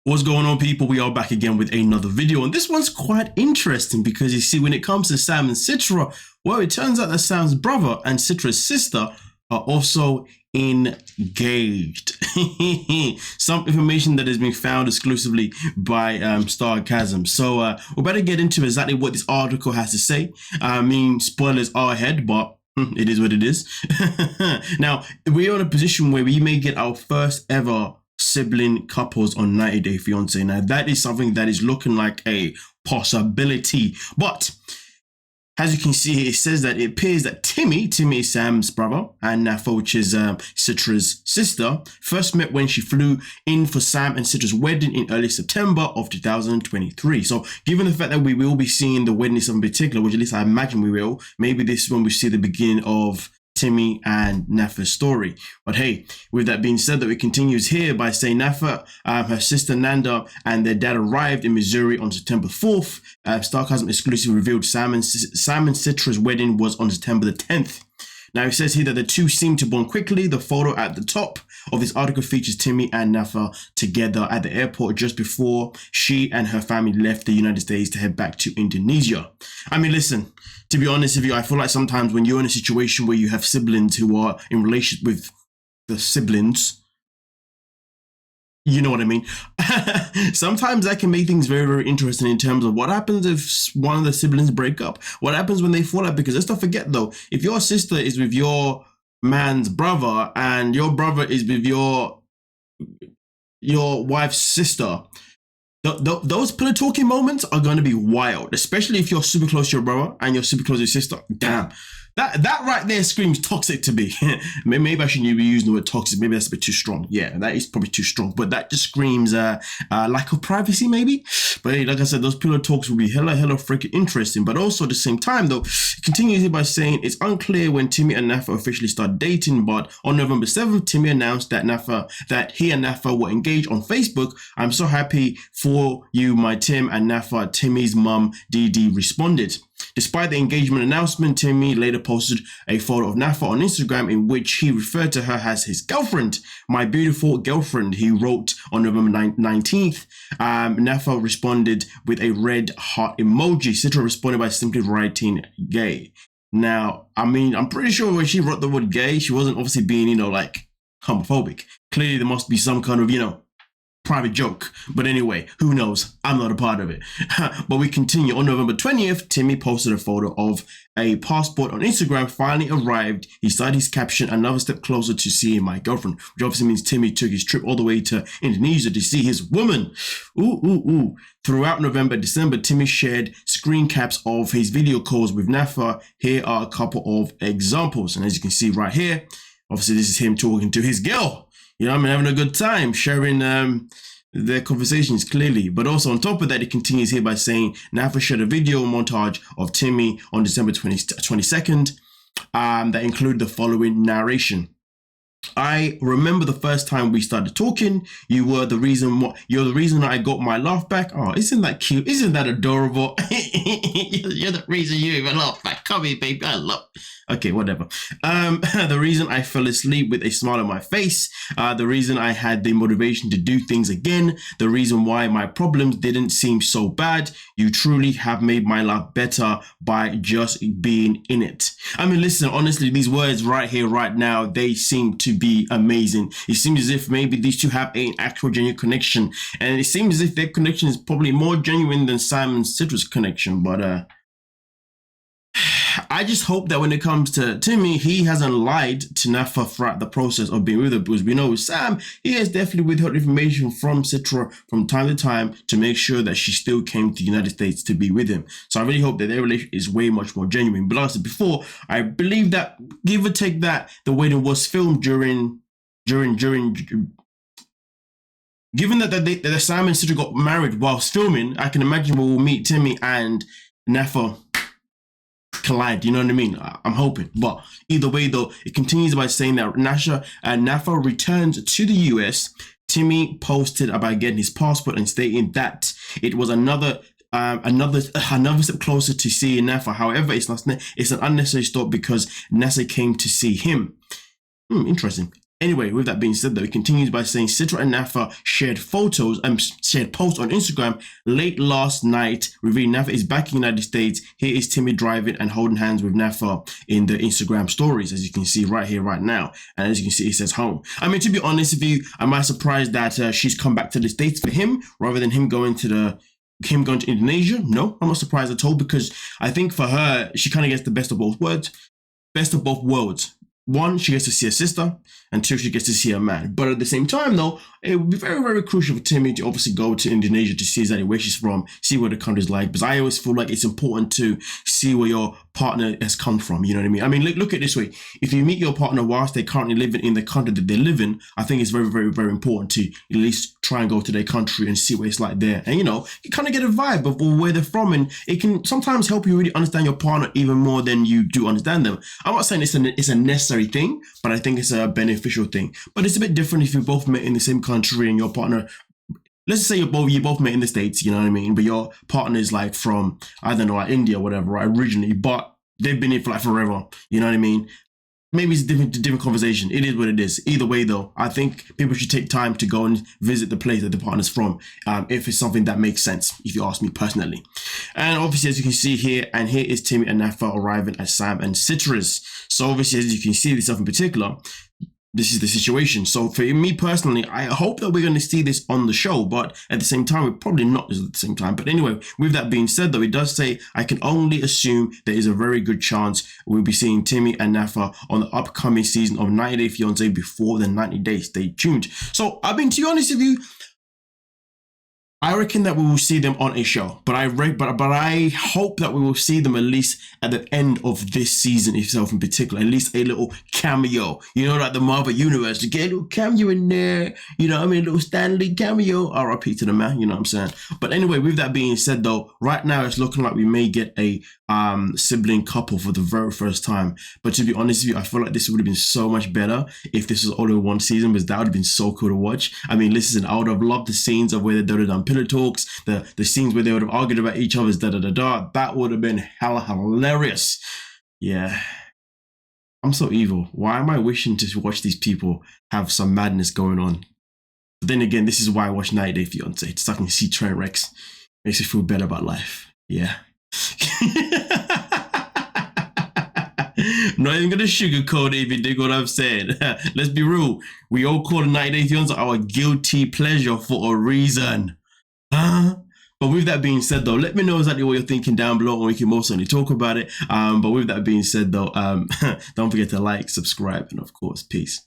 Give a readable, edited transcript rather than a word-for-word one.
What's going on, people? We are back again with another video, and this one's quite interesting because you see, when it comes to Sam and Citra, well, it turns out that Sam's brother and Citra's sister are also engaged. Some information that has been found exclusively by Starcasm. So we better get into exactly what this article has to say. I mean, spoilers are ahead, but it is what it is. Now, we're in a position where we may get our first ever sibling couples on 90 Day Fiance. Now, that is something that is looking like a possibility. But as you can see, it says that it appears that Timmy is Sam's brother, and Nafa, which is Citra's sister, first met when she flew in for Sam and Citra's wedding in early September of 2023. So given the fact that we will be seeing the wedding in particular, which at least I imagine we will, maybe this is when we see the beginning of Timmy and Nafa's story. But hey, with that being said, that it continues here by saying Nafa, her sister Nanda, and their dad arrived in Missouri on September 4th. Starcasm exclusively revealed Sam and Citra's wedding was on September the 10th. Now, it says here that the two seem to bond quickly. The photo at the top of this article features Timmy and Nafa together at the airport just before she and her family left the United States to head back to Indonesia. I mean, listen, to be honest with you, I feel like sometimes when you're in a situation where you have siblings who are in relationship with the siblings, you know what I mean? Sometimes that can make things very, very interesting in terms of what happens if one of the siblings break up. What happens when they fall out? Because let's not forget though, if your sister is with your man's brother and your brother is with your wife's sister, those pillow talking moments are going to be wild, especially if you're super close to your brother and you're super close to your sister. Damn. That right there screams toxic to me. Maybe I shouldn't be using the word toxic. Maybe that's a bit too strong. Yeah, that is probably too strong. But that just screams lack of privacy, maybe. But hey, like I said, those pillow talks will be hella freaking interesting. But also at the same time, though, it continues by saying it's unclear when Timmy and Nafa officially start dating. But on November 7th, Timmy announced that he and Nafa were engaged on Facebook. I'm so happy for you, my Tim and Nafa. Timmy's mum, Dee Dee, responded. Despite the engagement announcement, Timmy later posted a photo of Nafa on Instagram in which he referred to her as his girlfriend. My beautiful girlfriend, he wrote on November 19th. Nafa responded with a red heart emoji. Citra responded by simply writing gay. Now, I mean, I'm pretty sure when she wrote the word gay, she wasn't obviously being, like homophobic. Clearly, there must be some kind of, private joke. But anyway, who knows? I'm not a part of it. But we continue. On November 20th, Timmy posted a photo of a passport on Instagram. Finally arrived. He started his caption, another step closer to seeing my girlfriend, which obviously means Timmy took his trip all the way to Indonesia to see his woman. Ooh. Throughout November, December, Timmy shared screen caps of his video calls with Nafa. Here are a couple of examples. And as you can see right here, obviously this is him talking to his girl. Having a good time, sharing their conversations clearly. But also on top of that, it continues here by saying Nafa shared a video montage of Timmy on December 22nd that included the following narration. I remember the first time we started talking. You're the reason I got my laugh back. Oh, isn't that cute? Isn't that adorable? You're the reason you even laugh back. Come here, baby. I love. Okay, whatever. The reason I fell asleep with a smile on my face. The reason I had the motivation to do things again. The reason why my problems didn't seem so bad. You truly have made my life better by just being in it. I mean, listen, honestly, these words right here, right now, they seem to be amazing. It seems as if maybe these two have an actual genuine connection. And it seems as if their connection is probably more genuine than Sam and Citra's connection. But I just hope that when it comes to Timmy, he hasn't lied to Nafa throughout the process of being with her, because we know with Sam, he has definitely withheld information from Citra from time to time to make sure that she still came to the United States to be with him. So I really hope that their relationship is way much more genuine. But like I said before, I believe that, give or take that, the wedding was filmed given that the Sam and Citra got married whilst filming, I can imagine we will meet Timmy and Nafa collide, you know what I mean? I'm hoping. But either way though, it continues by saying that Nafa returned to the US. Timmy posted about getting his passport and stating that it was another step closer to seeing Nafa. However, it's an unnecessary stop because Nasa came to see him. Interesting. Anyway, with that being said, though, it continues by saying Citra and Nafa shared photos and shared posts on Instagram late last night, revealing Nafa is back in the United States. Here is Timmy driving and holding hands with Nafa in the Instagram stories, as you can see right here, right now. And as you can see, it says home. I mean, to be honest with you, am I surprised that she's come back to the States for him rather than him going to Indonesia? No, I'm not surprised at all, because I think for her, she kind of gets the best of both worlds. One, she gets to see her sister, and two, she gets to see her man. But at the same time, though, it would be very, very crucial for Timmy to obviously go to Indonesia to see exactly where she's from, see what the country's like. Because I always feel like it's important to see where your partner has come from. You know what I mean? I mean, look at it this way. If you meet your partner whilst they're currently living in the country that they live in, I think it's very, very, very important to at least try and go to their country and see what it's like there. And, you know, you kind of get a vibe of where they're from. And it can sometimes help you really understand your partner even more than you do understand them. I'm not saying it's a necessary thing, but I think it's a beneficial thing. But it's a bit different if you both met in the same country and your partner, let's say you both met in the States, you know what I mean? But your partner is like from, I don't know, like India or whatever, right, originally, but they've been here for like forever, you know what I mean? Maybe it's a different conversation. It is what it is. Either way, though, I think people should take time to go and visit the place that the partner's from, if it's something that makes sense, if you ask me personally. And obviously, as you can see here, and here is Timmy and Nafa arriving at Sam and Citra's. So obviously, as you can see, this stuff in particular, this is the situation. So for me personally, I hope that we're going to see this on the show, but at the same time, we're probably not at the same time. But anyway, with that being said, though, it does say, I can only assume there is a very good chance we'll be seeing Timmy and Nafa on the upcoming season of 90 Day Fiance before the 90 days. Stay tuned. So, I mean, to be honest with you, I reckon that we will see them on a show, but I hope that we will see them at least at the end of this season itself in particular, at least a little cameo, you know, like the Marvel Universe, to get a little cameo in there, you know what I mean, a little Stanley cameo, RIP to the man, you know what I'm saying? But anyway, with that being said, though, right now it's looking like we may get a sibling couple for the very first time. But to be honest with you, I feel like this would have been so much better if this was all in one season, because that would have been so cool to watch. I mean, listen, I would have loved the scenes of where they would have done pillow talks, the scenes where they would have argued about each other's da-da-da-da. That would have been hella hilarious. Yeah. I'm so evil. Why am I wishing to watch these people have some madness going on? But then again, this is why I watch 90 Day Fiance. So I can see train wrecks. Makes me feel better about life. Yeah. I'm not even gonna sugarcoat it if you dig what I'm saying. Let's be real. We all call the 90 Day Fiance our guilty pleasure for a reason. But with that being said, though, let me know exactly what you're thinking down below, and we can most certainly talk about it. But with that being said, though, don't forget to like, subscribe, and of course, peace.